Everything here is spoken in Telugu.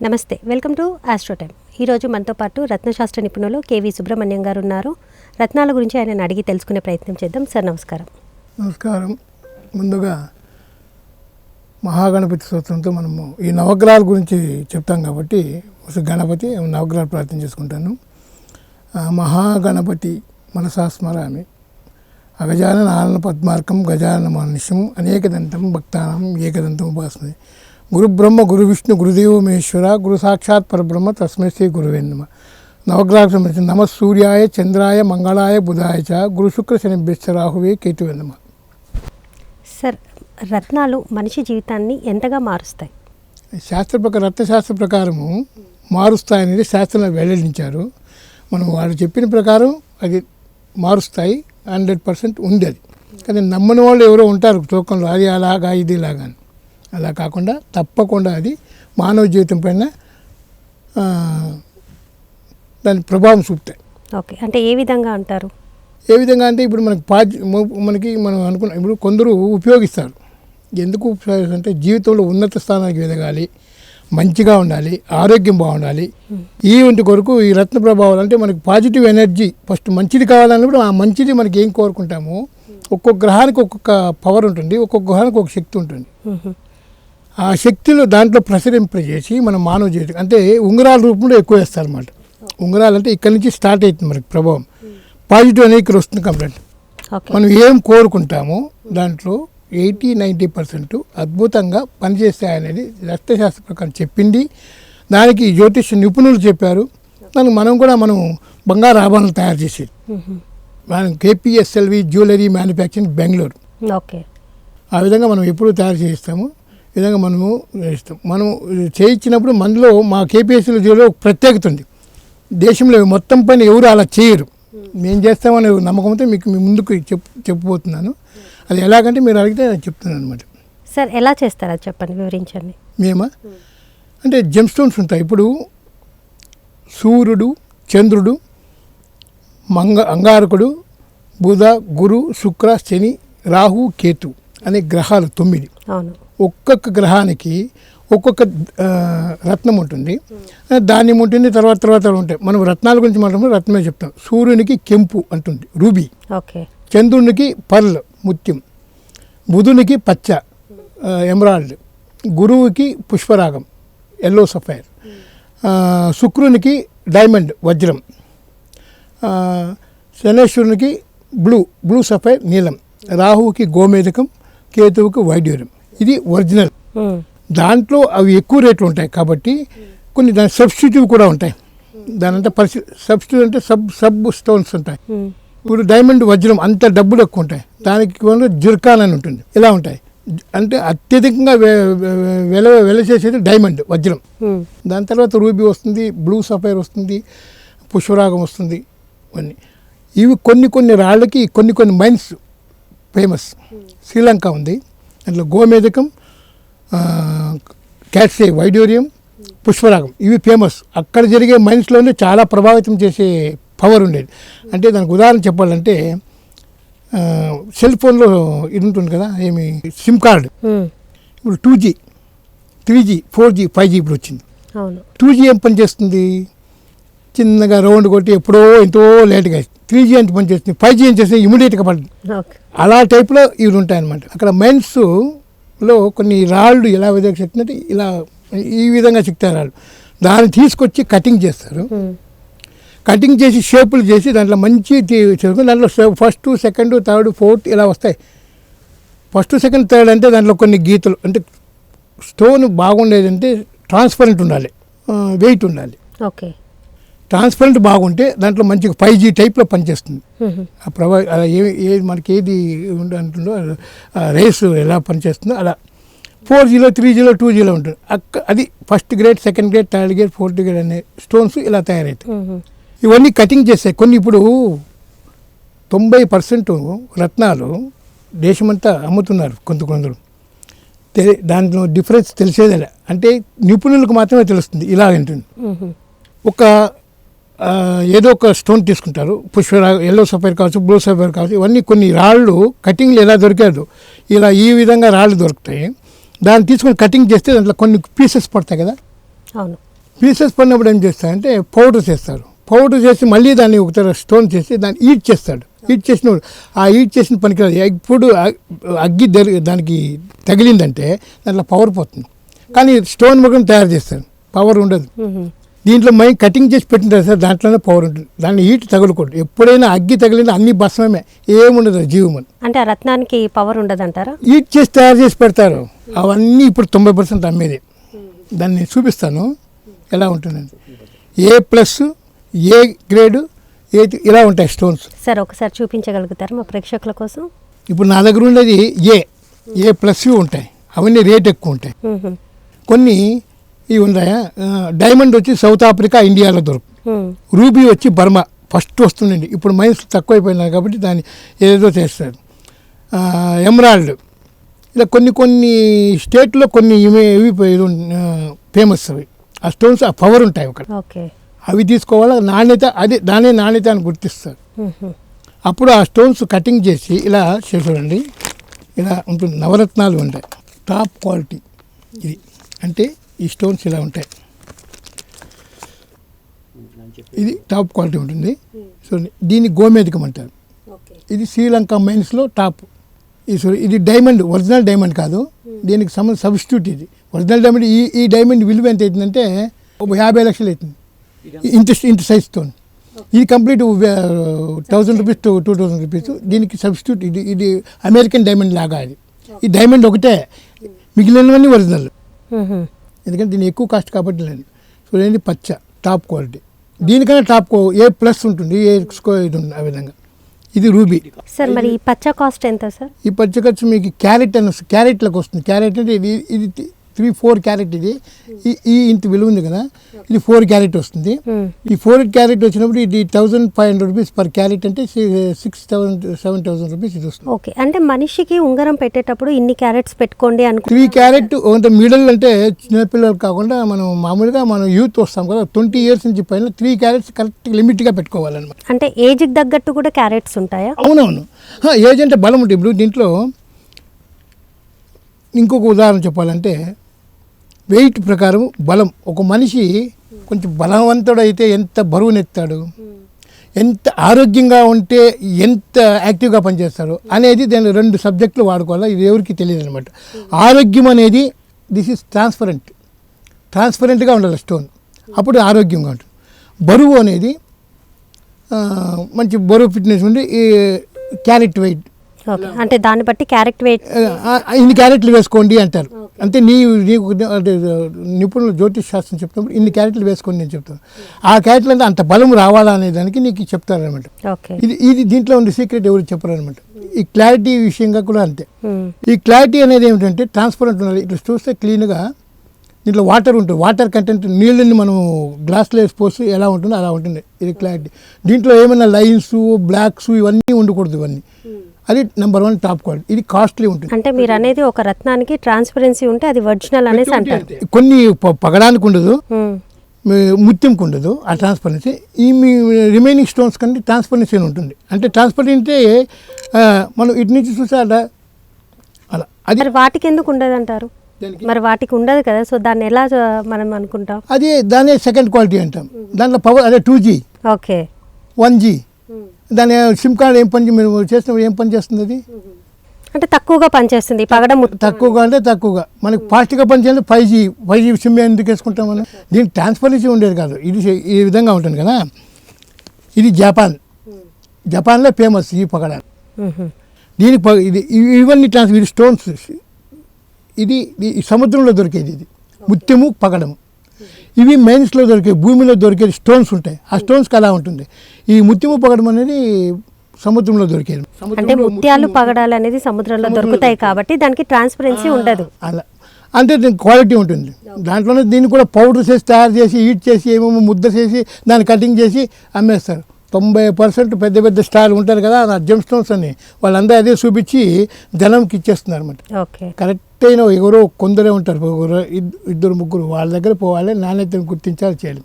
నమస్తే, వెల్కమ్ టు ఆస్ట్రో టైమ్. ఈరోజు మనతో పాటు రత్నశాస్త్ర నిపుణులు కేవి సుబ్రహ్మణ్యం గారు ఉన్నారు. రత్నాల గురించి ఆయన అడిగి తెలుసుకునే ప్రయత్నం చేద్దాం. సార్ నమస్కారం. నమస్కారం. ముందుగా మహాగణపతి స్తోత్రంతో మనము ఈ నవగ్రహాల గురించి చెప్తాం కాబట్టి గణపతి నవగ్రహాలు ప్రార్థన చేసుకుంటాను. మహాగణపతి మనసా స్మరామి అగజానన ఆనన పద్మార్కం గజానన మానుష్యం అనేకదంతం భక్తానం ఏకదంతం ఉపాసమే. గురు బ్రహ్మ గురు విష్ణు గురుదేవో మహేశ్వర గురు సాక్షాత్ పరబ్రహ్మ తస్మై శ్రీ గురువే నమః. నవగ్రహాలకు సంబంధించిన నమ సూర్యాయ చంద్రాయ మంగళాయ బుధాయ చ గురు శుక్ర శనిభ్యశ్చ రాహువే కేతువే నమః. సార్, రత్నాలు మనిషి జీవితాన్ని ఎంతగా మారుస్తాయి? రత్నశాస్త్ర ప్రకారము మారుస్తాయనేది శాస్త్రంలో వెల్లడించారు. మనం వాళ్ళు చెప్పిన ప్రకారం అది మారుస్తాయి, 100% ఉంది. అది కానీ నమ్మని వాళ్ళు ఎవరో ఉంటారు లోకంలో, అది అలాగా ఇది ఇలాగా. అలా కాకుండా తప్పకుండా అది మానవ జీవితం పైన దాని ప్రభావం చూపుతాయి. ఓకే, అంటే ఏ విధంగా అంటారు? ఏ విధంగా అంటే ఇప్పుడు మనం అనుకున్న ఇప్పుడు కొందరు ఉపయోగిస్తారు. ఎందుకు ఉపయోగిస్తారంటే జీవితంలో ఉన్నత స్థానానికి ఎదగాలి, మంచిగా ఉండాలి, ఆరోగ్యం బాగుండాలి. ఈ వంటి కొరకు ఈ రత్న ప్రభావాలు అంటే మనకి పాజిటివ్ ఎనర్జీ ఫస్ట్ మంచిది కావాలన్నప్పుడు ఆ మంచిది మనకి ఏం కోరుకుంటామో ఒక్కొక్క గ్రహానికి ఒక్కొక్క పవర్ ఉంటుంది, ఒక్కొక్క గ్రహానికి ఒక శక్తి ఉంటుంది. ఆ శక్తులు దాంట్లో ప్రసరింపజేసి మన మానవ జీవితం అంటే ఉంగరాల రూపంలో ఎక్కువ వేస్తారు అన్నమాట. ఉంగరాలు అంటే ఇక్కడ నుంచి స్టార్ట్ అవుతుంది మనకి ప్రభావం. పాజిటివ్ అనేది ఇక్కడ వస్తుంది కంప్లీట్. మనం ఏం కోరుకుంటామో దాంట్లో 80-90% అద్భుతంగా పనిచేస్తాయనేది రత్నశాస్త్ర ప్రకారం చెప్పింది. దానికి జ్యోతిష నిపుణులు చెప్పారు. దానికి మనం బంగారు ఆభరణాలు తయారు చేసేది. మనం కేపీఎస్ఎల్వి జ్యువెలరీ మ్యానుఫ్యాక్చరింగ్ బెంగళూరు. ఓకే, ఆ విధంగా మనం ఎప్పుడు తయారు చేయిస్తాము. ఈ విధంగా మనము చేయిస్తాం. మనం చేయించినప్పుడు మనలో మా కేపీఎస్ఎల్ జ్యువెలరీ ఒక ప్రత్యేకత ఉంది. దేశంలో మొత్తం పైన ఎవరు అలా చేయరు. మేము చేస్తామనే నమ్మకంతో మీకు మీ ముందుకు చెప్పబోతున్నాను. అది ఎలాగంటే మీరు అడిగితే చెప్తున్నాను అనమాట. సార్, ఎలా చేస్తారో అది చెప్పండి, వివరించండి. మేమా అంటే జెమ్ స్టోన్స్ ఉంటాయి. ఇప్పుడు సూర్యుడు, చంద్రుడు, అంగారకుడు, బుధ, గురు, శుక్ర, శని, రాహు, కేతు అనే గ్రహాలు 9. అవును. ఒక్కొక్క గ్రహానికి ఒక్కొక్క రత్నం ఉంటుంది, ధాన్యం ఉంటుంది, తర్వాత ఉంటాయి. మనం రత్నాల గురించి మాట్లాడుకుంటే రత్నమే చెప్తాం. సూర్యునికి కెంపు అంటుంది, రూబీ. ఓకే. చంద్రునికి పర్ల్, ముత్యం. బుధునికి పచ్చ, ఎమరాల్డ్. గురువుకి పుష్పరాగం, ఎల్లో సఫైర్. శుక్రునికి డైమండ్, వజ్రం. శనేశ్వరునికి బ్లూ సఫైర్, నీలం. రాహువుకి గోమేదకం, కేతువుకి వైడ్యూరం. ఇది ఒరిజినల్. దాంట్లో అవి ఎక్కువ రేట్లు ఉంటాయి కాబట్టి కొన్ని దాని సబ్స్టిట్యూట్ కూడా ఉంటాయి. దాని అంతా సబ్స్టిట్యూట్ అంటే సబ్ స్టోన్స్ ఉంటాయి. ఇప్పుడు డైమండ్, వజ్రం అంత డబ్బులు ఎక్కువ ఉంటాయి. దానికి జిర్కాన్ అని ఉంటుంది. ఇలా ఉంటాయి. అంటే అత్యధికంగా వెల చేసేది డైమండ్, వజ్రం. దాని తర్వాత రూబీ వస్తుంది, బ్లూ సఫైర్ వస్తుంది, పుష్పరాగం వస్తుంది. ఇవి కొన్ని రాళ్ళకి కొన్ని మైన్స్ ఫేమస్. శ్రీలంక ఉంది, దాంట్లో గోమేదకం, క్యాట్సే, వైడ్యూరియం, పుష్పరాగం ఇవి ఫేమస్. అక్కడ జరిగే మైన్స్లోనే చాలా ప్రభావితం చేసే పవర్ ఉండేది. అంటే దానికి ఉదాహరణ చెప్పాలంటే సెల్ ఫోన్లో ఇది ఉంటుంది కదా, ఏమి సిమ్ కార్డు. ఇప్పుడు 2G, 3G, 4G, 5G ఇప్పుడు వచ్చింది. 2G ఏం పని చేస్తుంది? చిన్నగా రౌండ్ కొట్టి ఎప్పుడో ఎంతో లేట్గా. 3G ఎంత పని చేస్తుంది, 5G ఏం చేస్తుంది, ఇమీడియట్గా పడుతుంది. అలా టైప్లో ఇవి ఉంటాయన్నమాట. అక్కడ మైన్స్లో కొన్ని రాళ్ళు ఎలా విధంగా చెప్తుందంటే ఇలా ఈ విధంగా చెప్తారు రాళ్ళు. దాన్ని తీసుకొచ్చి కటింగ్ చేస్తారు. కటింగ్ చేసి షేపులు చేసి దాంట్లో మంచి దాంట్లో 1st, 2nd, 3rd, 4th ఇలా వస్తాయి. 1st, 2nd, 3rd అంటే దాంట్లో కొన్ని గీతలు. అంటే స్టోన్ బాగుండేదంటే ట్రాన్స్పరెంట్ ఉండాలి, వెయిట్ ఉండాలి. ఓకే. ట్రాన్స్పరెంట్ బాగుంటే దాంట్లో మంచిగా 5G టైప్లో పనిచేస్తుంది. ఆ మనకి ఏది ఉంటుందో రేసు ఎలా పనిచేస్తుందో అలా 4Gలో, 3Gలో, 2Gలో ఉంటుంది. అది 1st grade, 2nd grade, 3rd grade, 4th grade అనే స్టోన్స్ ఇలా తయారవుతాయి. ఇవన్నీ కటింగ్ చేస్తాయి. కొన్ని ఇప్పుడు 90% రత్నాలు దేశమంతా అమ్ముతున్నారు కొందరు. దాంట్లో డిఫరెన్స్ తెలిసేదే అంటే నిపుణులకు మాత్రమే తెలుస్తుంది. ఇలా ఉంటుంది. ఏదో ఒక స్టోన్ తీసుకుంటారు, పుష్పరాగం, ఎల్లో సఫైర్ కావచ్చు, బ్లూ సఫైర్ కావచ్చు. ఇవన్నీ కొన్ని రాళ్ళు కటింగ్లు ఎలా దొరికాదు ఇలా ఈ విధంగా రాళ్ళు దొరుకుతాయి. దాన్ని తీసుకొని కటింగ్ చేస్తే దాంట్లో కొన్ని పీసెస్ పడతాయి కదా. అవును. పీసెస్ పడినప్పుడు ఏం చేస్తారంటే పౌడర్ చేస్తారు. పౌడర్ చేసి మళ్ళీ దాన్ని ఒక స్టోన్ చేసి దాన్ని ఈట్ చేస్తాడు. ఈట్ చేసినప్పుడు ఆ ఈట్ చేసిన పనికిరాదు. ఎప్పుడు అగ్గి దానికి తగిలిందంటే దాంట్లో పవర్ పోతుంది. కానీ స్టోన్ ముఖం తయారు చేస్తారు, పవర్ ఉండదు. దీంట్లో మేము కటింగ్ చేసి పెట్టింటారు సార్, దాంట్లోనే పవర్ ఉంటుంది. దాన్ని ఈట్ తగలకూడదు. ఎప్పుడైనా అగ్గి తగిలింది అన్ని భస్మమే, ఏముండదు జీవం. అంటే ఆ రత్నానికి పవర్ ఉండదంటారా? ఈట్ చేసి తయారు చేసి పెడతారు. అవన్నీ ఇప్పుడు 90% అమ్మేది. దాన్ని చూపిస్తాను ఎలా ఉంటుందని. A+, ఏ గ్రేడు, ఇలా ఉంటాయి స్టోన్స్. సార్ ఒకసారి చూపించగలుగుతారా మా ప్రేక్షకుల కోసం? ఇప్పుడు నా దగ్గర ఉండేది A+ ఉంటాయి. అవన్నీ రేట్ ఎక్కువ ఉంటాయి. కొన్ని ఇవి ఉన్నాయా, డైమండ్ వచ్చి సౌత్ ఆఫ్రికా, ఇండియాలో దొరుకుతుంది. రూబీ వచ్చి బర్మా ఫస్ట్ వస్తుందండి. ఇప్పుడు మైన్స్ తక్కువైపోయినాయి కాబట్టి దాన్ని ఏదేదో చేస్తారు. ఎమరాల్డ్ ఇలా కొన్ని స్టేట్లో కొన్ని ఇవి ఫేమస్. అవి ఆ స్టోన్స్ ఆ పవర్ ఉంటాయి ఒకటి. ఓకే, అవి తీసుకోవాలి. నాణ్యత దానే నాణ్యత అని గుర్తిస్తారు. అప్పుడు ఆ స్టోన్స్ కటింగ్ చేసి ఇలా చూడండి, ఇలా ఉంటుంది. నవరత్నాలు ఉంటాయి, టాప్ క్వాలిటీ. ఇది అంటే ఈ స్టోన్స్ ఇలా ఉంటాయి. ఇది టాప్ క్వాలిటీ ఉంటుంది. సో దీన్ని గోమేధికం అంటారు. ఇది శ్రీలంక మైన్స్లో టాప్. ఇది డైమండ్, ఒరిజినల్ డైమండ్ కాదు, దీనికి సబ్స్టిట్యూట్. ఇది ఒరిజినల్ డైమండ్. ఈ డైమండ్ విలువ ఎంత అవుతుందంటే 50 లక్షలు అవుతుంది. ఇంత సైజ్తో. ఇది కంప్లీట్ 1000 రూపీస్ to 2000 రూపీస్. దీనికి సబ్స్టిట్యూట్ ఇది అమెరికన్ డైమండ్ లాగా. ఈ డైమండ్ ఒకటే, మిగిలినవన్నీ ఒరిజినల్. ఎందుకంటే దీని ఎక్కువ కాస్ట్ కాబట్టి లేదు. సో ఏంటి పచ్చ టాప్ క్వాలిటీ. దీనికన్నా టాప్ A+ ఉంటుంది, ఇది ఉంటుంది. ఆ విధంగా ఇది రూబీ. సార్ మరి ఈ పచ్చ కాస్ట్ ఎంత సార్? ఈ పచ్చ ఖర్చు మీకు క్యారెట్ అని వస్తుంది. క్యారెట్లకు వస్తుంది. క్యారెట్ అంటే ఇది 3-4 క్యారెట్. ఇది ఇంత విలువ ఉంది కదా, ఇది 4 క్యారెట్ వస్తుంది. ఈ 4 క్యారెట్ వచ్చినప్పుడు ఇది 1500 రూపీస్ పర్ క్యారెట్, అంటే 6,000-7,000 రూపీస్ ఇది వస్తుంది. ఓకే, అంటే మనిషికి ఉంగరం పెట్టేటప్పుడు ఇన్ని క్యారెట్స్ పెట్టుకోండి అనుకో. 3 క్యారెట్ అంటే మిడిల్, అంటే చిన్నపిల్లలు కాకుండా మనం మామూలుగా మనం యూత్ వస్తాం కదా, 20 ఇయర్స్ నుంచి పైన 3 క్యారెట్స్ కరెక్ట్ లిమిట్గా పెట్టుకోవాలన్నమాట. అంటే ఏజ్కి తగ్గట్టు కూడా క్యారెట్స్ ఉంటాయా? అవునవును, ఏజ్ అంటే బలం ఉంటుంది. ఇప్పుడు దీంట్లో ఇంకొక ఉదాహరణ చెప్పాలంటే, వెయిట్ ప్రకారం బలం. ఒక మనిషి కొంచెం బలవంతుడైతే ఎంత బరువునెత్తాడు, ఎంత ఆరోగ్యంగా ఉంటే ఎంత యాక్టివ్గా పనిచేస్తాడు అనేది దాని 2 సబ్జెక్టులు వాడుకోవాలి. ఇది ఎవరికి తెలియదు అనమాట. ఆరోగ్యం అనేది దిస్ ఈజ్ ట్రాన్స్పరెంట్గా ఉండాలి స్టోన్, అప్పుడు ఆరోగ్యంగా ఉంటుంది. బరువు అనేది మంచి బరువు ఫిట్నెస్ ఉండి ఈ క్యారెట్ వెయిట్. ఓకే, అంటే దాన్ని బట్టి క్యారెట్ వెయిట్ ఇన్ని క్యారెట్లు వేసుకోండి అంటారు. అంటే నీకు అంటే నిపుణులు జ్యోతిష్ శాస్త్రం చెప్తున్నప్పుడు ఇన్ని క్యారెట్లు వేసుకోండి నేను చెప్తాను. ఆ క్యారెట్లు అంటే అంత బలం రావాలా అనే దానికి నీకు చెప్తారనమాట. ఇది దీంట్లో ఉండే సీక్రెట్ ఎవరు చెప్పారనమాట. ఈ క్లారిటీ విషయంగా కూడా అంతే. ఈ క్లారిటీ అనేది ఏమిటంటే ట్రాన్స్పరెంట్ ఉండాలి. ఇట్లా చూస్తే క్లీన్గా దీంట్లో వాటర్ ఉంటుంది. వాటర్ కంటెంట్, నీళ్ళని మనం గ్లాస్లో వేసి పోసి ఎలా ఉంటుందో అలా ఉంటుంది. ఇది క్లారిటీ. దీంట్లో ఏమైనా లైన్స్, బ్లాక్స్ ఇవన్నీ ఉండకూడదు. ఇవన్నీ అది నెంబర్ 1 టాప్ క్వాలిటీ. ఇది కాస్ట్లీ ఉంటుంది. అంటే మీరు అనేది ఒక రత్నానికి ట్రాన్స్పరెన్సీ ఉంటే అది ఒరిజినల్ అనేసి అంటారు. కొన్ని పగడానికి ఉండదు, ముత్యంకి ఉండదు ఆ ట్రాన్స్పరెన్సీ. ఈ మీ రిమైనింగ్ స్టోన్స్ కంటే ట్రాన్స్పరెన్సీ ఉంటుంది. అంటే ట్రాన్స్పరెన్సీ మనం ఇటు నుంచి చూసా అలా అది. మరి వాటికి ఎందుకు ఉండదు అంటారు? మరి వాటికి ఉండదు కదా, సో దాన్ని ఎలా మనం అనుకుంటాం? అది దాన్ని సెకండ్ క్వాలిటీ అంటాం. దాంట్లో పవర్ అదే 2G, ఓకే, 1G. దాని సిమ్ కార్డ్ ఏం పని మీరు చేసినప్పుడు ఏం పని చేస్తుంది? అది అంటే తక్కువగా పనిచేస్తుంది. పగడం తక్కువగా అంటే తక్కువగా. మనకి ఫాస్ట్గా పనిచేయాలి 5G సిమ్ ఎందుకు వేసుకుంటాం మనం? దీనికి ట్రాన్స్పరెన్సీ ఉండేది కాదు. ఇది ఈ విధంగా ఉంటుంది కదా. ఇది జపాన్లో ఫేమస్ ఈ పగడాలు. దీనికి ఇది ఇవన్నీ ఇది స్టోన్స్. ఇది సముద్రంలో దొరికేది. ఇది ముత్యము, పగడము. ఇవి మైన్స్లో దొరికే, భూమిలో దొరికే స్టోన్స్ ఉంటాయి. ఆ స్టోన్స్కి అలా ఉంటుంది. ఈ ముత్యము, పగడం అనేది సముద్రంలో దొరికేది. అంటే ముత్యాలు, పగడాలు అనేది సముద్రంలో దొరుకుతాయి కాబట్టి దానికి ట్రాన్స్పరెన్సీ ఉండదు. అలా అంటే దీనికి క్వాలిటీ ఉంటుంది. దాంట్లోనే దీన్ని కూడా పౌడర్ చేసి తయారు చేసి హీట్ చేసి ఏమేమో ముద్ద చేసి దాన్ని కటింగ్ చేసి అమ్మేస్తారు. 90% పెద్ద పెద్ద స్టార్ ఉంటారు కదా జెమ్ స్టోన్స్ అని, వాళ్ళందరూ అదే చూపించి జనంకి ఇచ్చేస్తున్నారు అనమాట. కరెక్ట్ అయిన ఎవరో కొందరే ఉంటారు, 2-3 వాళ్ళ దగ్గర పోవాలి, నాణ్యతను గుర్తించాలి, చేయాలి.